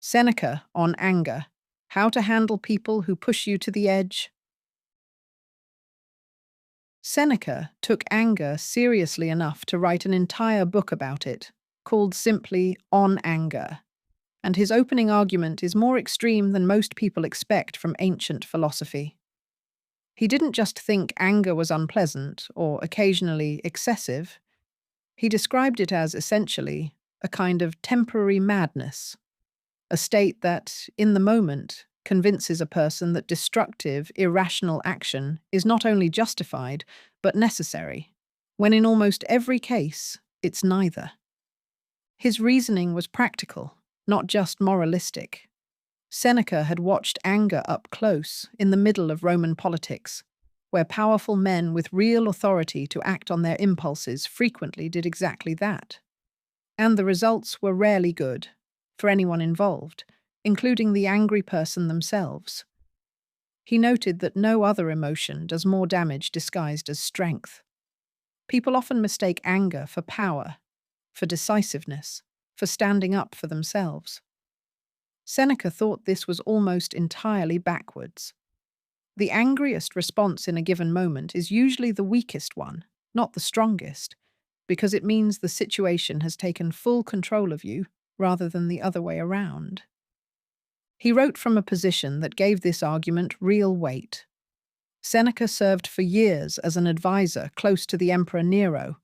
Seneca on anger, how to handle people who push you to the edge. Seneca took anger seriously enough to write an entire book about it, called simply On Anger, and his opening argument is more extreme than most people expect from ancient philosophy. He didn't just think anger was unpleasant or occasionally excessive, he described it as essentially a kind of temporary madness, a state that, in the moment, convinces a person that destructive, irrational action is not only justified, but necessary, when in almost every case, it's neither. His reasoning was practical, not just moralistic. Seneca had watched anger up close in the middle of Roman politics, where powerful men with real authority to act on their impulses frequently did exactly that. And the results were rarely good, for anyone involved, including the angry person themselves. He noted that no other emotion does more damage disguised as strength. People often mistake anger for power, for decisiveness, for standing up for themselves. Seneca thought this was almost entirely backwards. The angriest response in a given moment is usually the weakest one, not the strongest, because it means the situation has taken full control of you rather than the other way around. He wrote from a position that gave this argument real weight. Seneca served for years as an advisor close to the Emperor Nero,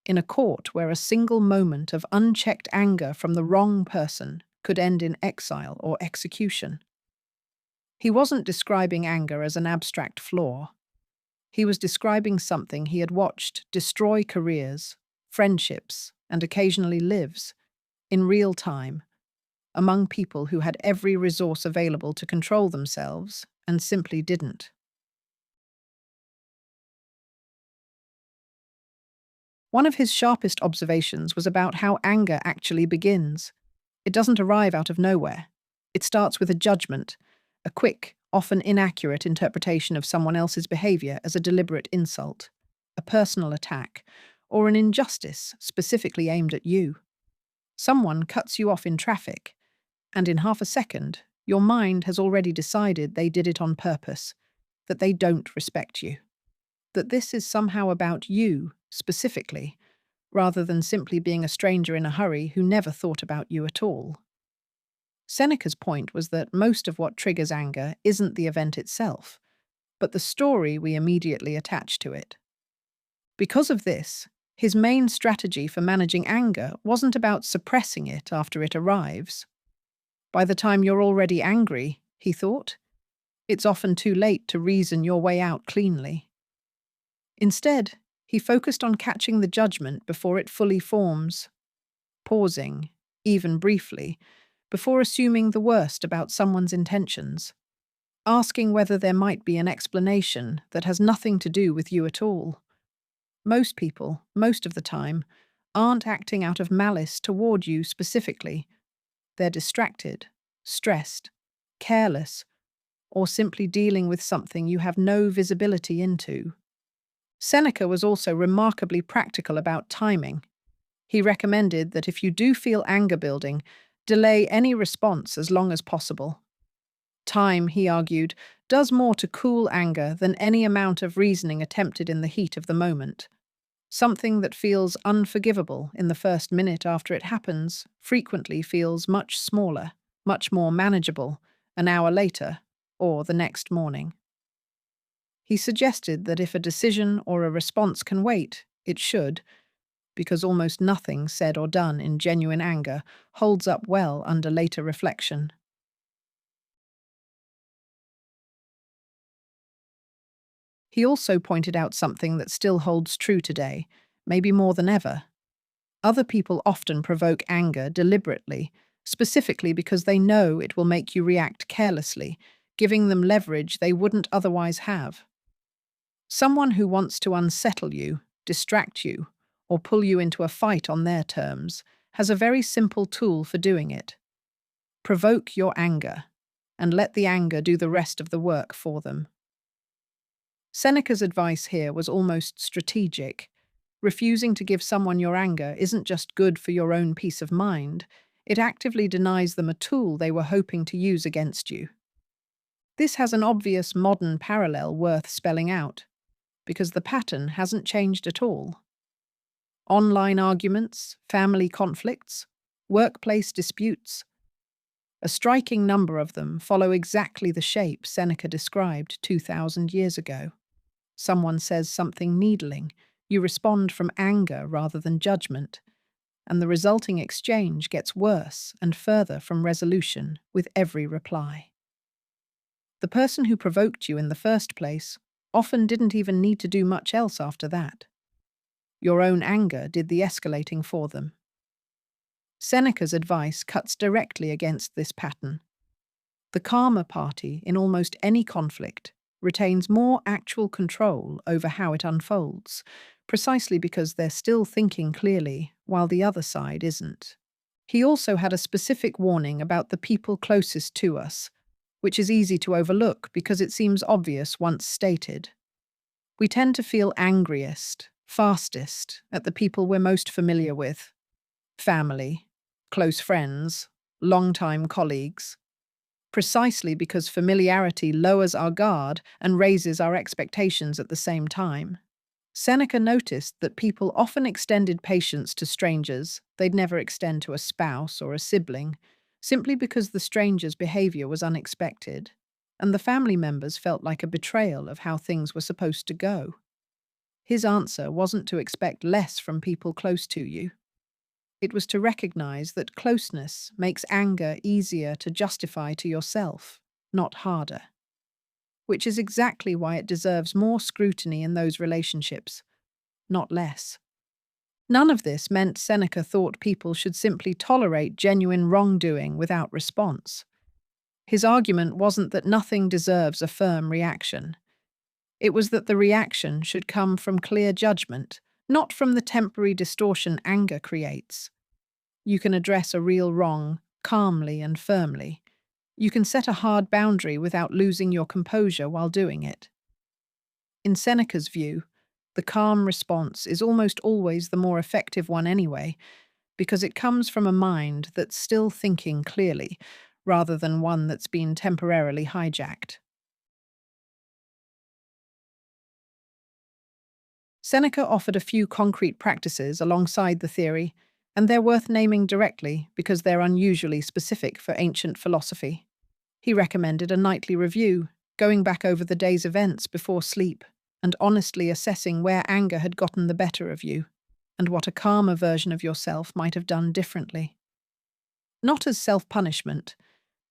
in a court where a single moment of unchecked anger from the wrong person could end in exile or execution. He wasn't describing anger as an abstract flaw. He was describing something he had watched destroy careers, friendships, and occasionally lives, in real time, among people who had every resource available to control themselves and simply didn't. One of his sharpest observations was about how anger actually begins. It doesn't arrive out of nowhere. It starts with a judgment, a quick, often inaccurate interpretation of someone else's behavior as a deliberate insult, a personal attack, or an injustice specifically aimed at you. Someone cuts you off in traffic, and in half a second, your mind has already decided they did it on purpose, that they don't respect you, that this is somehow about you, specifically, rather than simply being a stranger in a hurry who never thought about you at all. Seneca's point was that most of what triggers anger isn't the event itself, but the story we immediately attach to it. Because of this, his main strategy for managing anger wasn't about suppressing it after it arrives. By the time you're already angry, he thought, it's often too late to reason your way out cleanly. Instead, he focused on catching the judgment before it fully forms, pausing, even briefly, before assuming the worst about someone's intentions, asking whether there might be an explanation that has nothing to do with you at all. Most people, most of the time, aren't acting out of malice toward you specifically. They're distracted, stressed, careless, or simply dealing with something you have no visibility into. Seneca was also remarkably practical about timing. He recommended that if you do feel anger building, delay any response as long as possible. Time, he argued, does more to cool anger than any amount of reasoning attempted in the heat of the moment. Something that feels unforgivable in the first minute after it happens frequently feels much smaller, much more manageable, an hour later, or the next morning. He suggested that if a decision or a response can wait, it should, because almost nothing said or done in genuine anger holds up well under later reflection. He also pointed out something that still holds true today, maybe more than ever. Other people often provoke anger deliberately, specifically because they know it will make you react carelessly, giving them leverage they wouldn't otherwise have. Someone who wants to unsettle you, distract you, or pull you into a fight on their terms has a very simple tool for doing it. Provoke your anger, and let the anger do the rest of the work for them. Seneca's advice here was almost strategic. Refusing to give someone your anger isn't just good for your own peace of mind, It actively denies them a tool they were hoping to use against you. This has an obvious modern parallel worth spelling out, because the pattern hasn't changed at all. Online arguments, family conflicts, workplace disputes. A striking number of them follow exactly the shape Seneca described 2,000 years ago. Someone says something needling, you respond from anger rather than judgment, and the resulting exchange gets worse and further from resolution with every reply. The person who provoked you in the first place often didn't even need to do much else after that. Your own anger did the escalating for them. Seneca's advice cuts directly against this pattern. The calmer party in almost any conflict retains more actual control over how it unfolds, precisely because they're still thinking clearly while the other side isn't. He also had a specific warning about the people closest to us, which is easy to overlook because it seems obvious once stated. We tend to feel angriest, fastest at the people we're most familiar with: family, close friends, long-time colleagues, precisely because familiarity lowers our guard and raises our expectations at the same time. Seneca noticed that people often extended patience to strangers they'd never extend to a spouse or a sibling, simply because the stranger's behavior was unexpected, and the family members felt like a betrayal of how things were supposed to go. His answer wasn't to expect less from people close to you. It was to recognize that closeness makes anger easier to justify to yourself, not harder. Which is exactly why it deserves more scrutiny in those relationships, not less. None of this meant Seneca thought people should simply tolerate genuine wrongdoing without response. His argument wasn't that nothing deserves a firm reaction. It was that the reaction should come from clear judgment, not from the temporary distortion anger creates. You can address a real wrong calmly and firmly. You can set a hard boundary without losing your composure while doing it. In Seneca's view, the calm response is almost always the more effective one anyway, because it comes from a mind that's still thinking clearly, rather than one that's been temporarily hijacked. Seneca offered a few concrete practices alongside the theory, and they're worth naming directly because they're unusually specific for ancient philosophy. He recommended a nightly review, going back over the day's events before sleep, and honestly assessing where anger had gotten the better of you, and what a calmer version of yourself might have done differently. Not as self-punishment,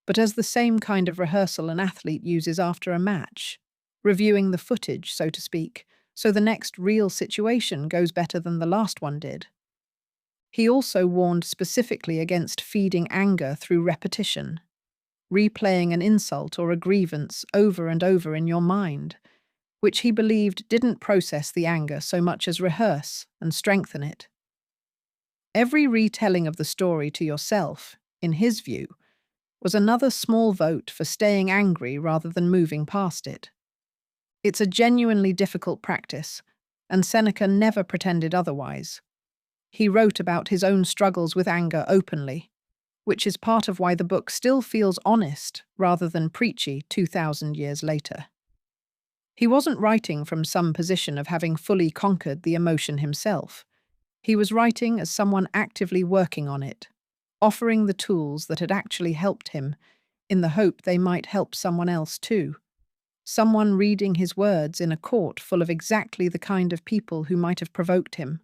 but as the same kind of rehearsal an athlete uses after a match, reviewing the footage, so to speak, so the next real situation goes better than the last one did. He also warned specifically against feeding anger through repetition, replaying an insult or a grievance over and over in your mind, which he believed didn't process the anger so much as rehearse and strengthen it. Every retelling of the story to yourself, in his view, was another small vote for staying angry rather than moving past it. It's a genuinely difficult practice, and Seneca never pretended otherwise. He wrote about his own struggles with anger openly, which is part of why the book still feels honest rather than preachy 2,000 years later. He wasn't writing from some position of having fully conquered the emotion himself. He was writing as someone actively working on it, offering the tools that had actually helped him, in the hope they might help someone else too. Someone reading his words in a court full of exactly the kind of people who might have provoked him,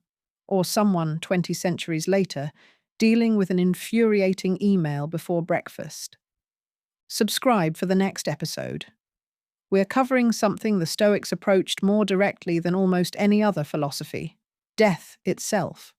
or someone 20 centuries later dealing with an infuriating email before breakfast. Subscribe for the next episode. We're covering something the Stoics approached more directly than almost any other philosophy: death itself.